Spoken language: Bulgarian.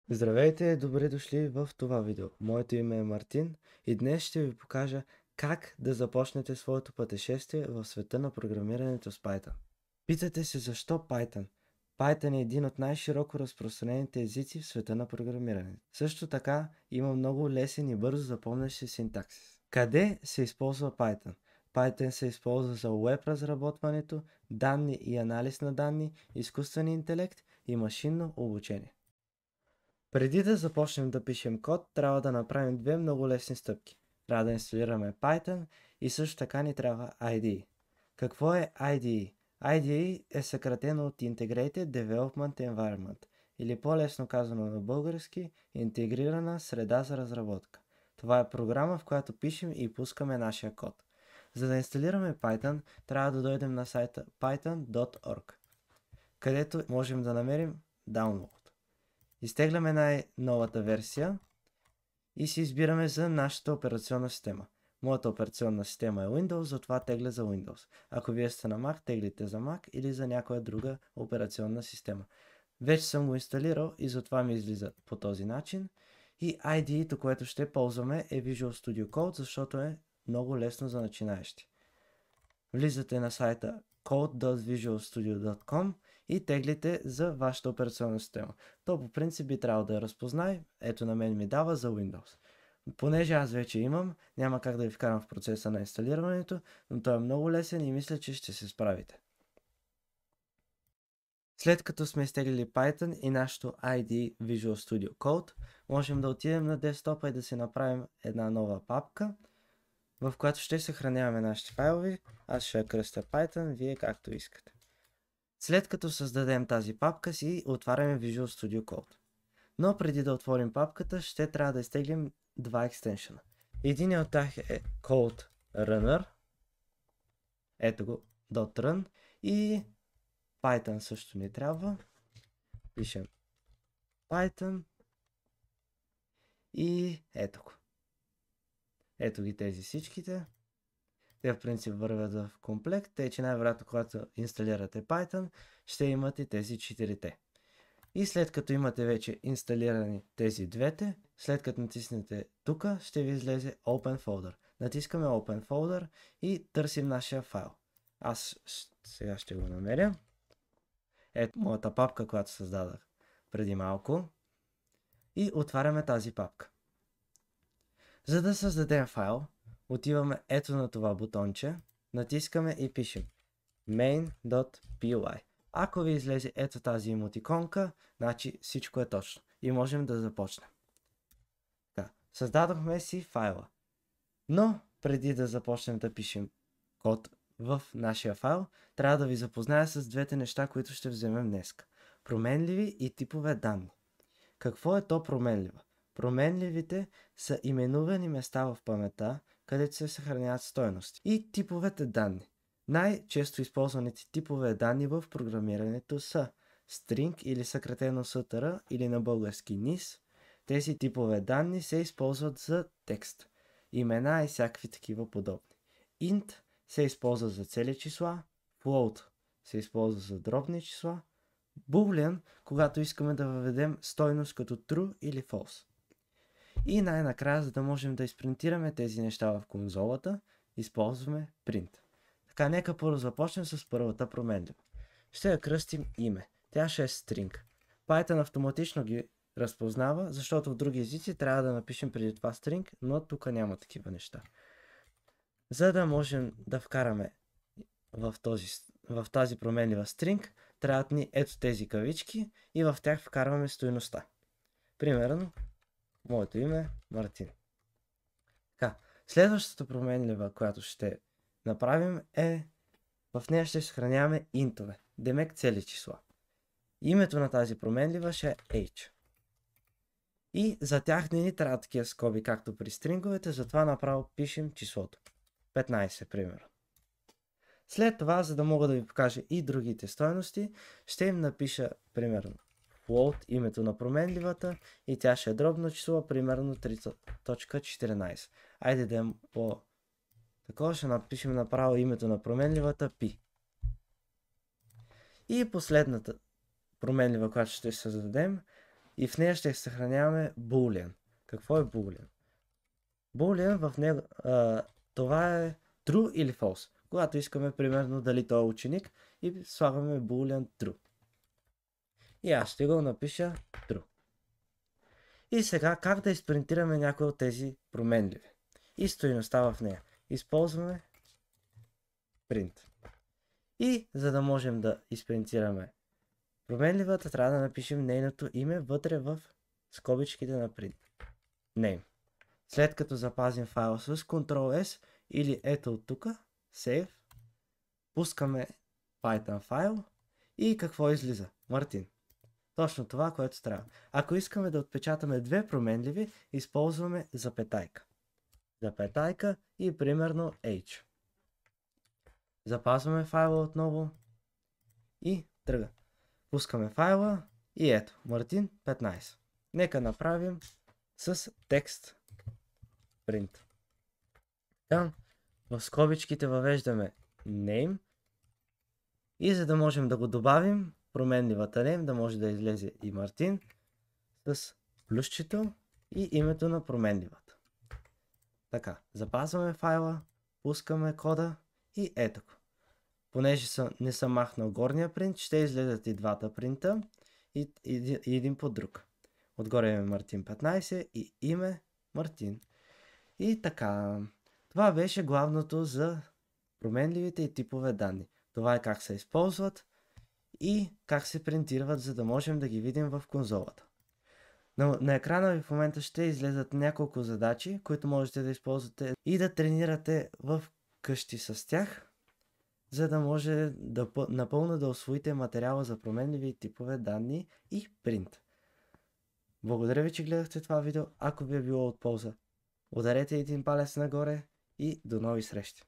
Здравейте, добре дошли в това видео. Моето име е Мартин и днес ще ви покажа как да започнете своето пътешествие в света на програмирането с Python. Питате се защо Python? Python е един от най-широко разпространените езици в света на програмирането. Също така има много лесен и бързо запомнящ се синтаксис. Къде се използва Python? Python се използва за web разработването, данни и анализ на данни, изкуствен интелект и машинно обучение. Преди да започнем да пишем код, трябва да направим две много лесни стъпки. Трябва да инсталираме Python и също така ни трябва IDE. Какво е IDE? IDE е съкратено от Integrated Development Environment, или по-лесно казано на български, интегрирана среда за разработка. Това е програма, в която пишем и пускаме нашия код. За да инсталираме Python, трябва да дойдем на сайта python.org, където можем да намерим Download. Изтегляме най-новата версия и си избираме за нашата операционна система. Моята операционна система е Windows, затова тегля за Windows. Ако вие сте на Mac, теглите за Mac или за някоя друга операционна система. Вече съм го инсталирал и затова ми излиза по този начин. И IDE-то, което ще ползваме, е Visual Studio Code, защото е много лесно за начинаещи. Влизате на сайта code.visualstudio.com и теглите за вашата операционна система. То по принцип би трябвало да я разпознае. Ето на мен ми дава за Windows. Понеже аз вече имам, няма как да ви вкарам в процеса на инсталирането, но той е много лесен и мисля, че ще се справите. След като сме изтеглили Python и нашото IDE Visual Studio Code, можем да отидем на десктопа и да си направим една нова папка, в която ще съхраняваме нашите файлове. Аз ще я кръстя Python, вие както искате. След като създадем тази папка си, отваряме Visual Studio Code. Но преди да отворим папката, ще трябва да изтеглим два екстеншъна. Един от тях е Code Runner. Ето го, .run. И Python също ни трябва. Пишем Python. И ето го. Ето ги тези всичките. Те в принцип вървят в комплект, тъй че най-вероятно когато инсталирате Python, ще имате тези четирите. И след като имате вече инсталирани тези двете, след като натиснете тук, ще ви излезе Open Folder. Натискаме Open Folder и търсим нашия файл. Аз сега ще го намеря. Ето моята папка, която създадах преди малко. И отваряме тази папка. За да създадем файл, отиваме ето на това бутонче, натискаме и пишем main.py. Ако ви излезе ето тази емотиконка, значи всичко е точно и можем да започнем. Така, създадохме си файла. Но преди да започнем да пишем код в нашия файл, трябва да ви запозная с двете неща, които ще вземем днес. Променливи и типове данни. Какво е то променлива? Променливите са именувани места в паметта, където се съхраняват стойности. И типовете данни. Най-често използваните типове данни в програмирането са string или съкратено str или на български NIS. Тези типове данни се използват за текст, имена и всякакви такива подобни. Int се използва за цели числа, float се използва за дробни числа, Boolean, когато искаме да въведем стойност като true или false. И най-накрая, за да можем да изпринтираме тези неща в конзолата, използваме print. Така, нека първо започнем с първата променлива. Ще я кръстим име. Тя ще е string. Python автоматично ги разпознава, защото в други езици трябва да напишем преди това string, но тук няма такива неща. За да можем да вкараме в тази променлива string, трябват ни ето тези кавички и в тях вкарваме стойността. Примерно, моето име е Мартин. Така, следващата променлива, която ще направим е, в нея ще съхраняваме интове, демек цели числа. Името на тази променлива ще е H. И за тях не ни трябва такива скоби, както при стринговете, затова направо пишем числото. 15, примерно. След това, за да мога да ви покажа и другите стойности, ще им напиша, примерно, float, името на променливата, и тя ще е дробно число, примерно 3.14. Айде да им по такова, ще напишем направо името на променливата pi. И последната променлива, която ще създадем, и в нея ще съхраняваме boolean. Какво е boolean? Boolean в него, това е true или false. Когато искаме примерно дали той е ученик и слагаме boolean true. И аз ще го напиша true. И сега как да изпринтираме някои от тези променливи и стойността в нея. Използваме print. И за да можем да изпринтираме променливата, трябва да напишем нейното име вътре в скобичките на print. Name. След като запазим файла с Ctrl-S или ето от тук, Save, пускаме Python файл и какво излиза? Мартин. Точно това, което трябва. Ако искаме да отпечатаме две променливи, използваме запетайка. Запетайка и примерно H. Запазваме файла отново и тръга. Пускаме файла и ето, Мартин 15. Нека направим с текст print. Там в скобичките въвеждаме name и за да можем да го добавим, променливата name да може да излезе и Мартин с плюсчето и името на променливата. Така, запазваме файла, пускаме кода и ето го. Понеже не съм махнал горния принт, ще излезат и двата принта и един по друг. Отгоре имаме Мартин 15 и име Мартин. И така, това беше главното за променливите и типове данни. Това е как се използват и как се принтират, за да можем да ги видим в конзолата. На екрана ви в момента ще излезат няколко задачи, които можете да използвате и да тренирате в къщи с тях, за да може напълно да усвоите материала за променливи типове данни и принт. Благодаря ви, че гледахте това видео. Ако ви е било от полза, ударете един палец нагоре и до нови срещи!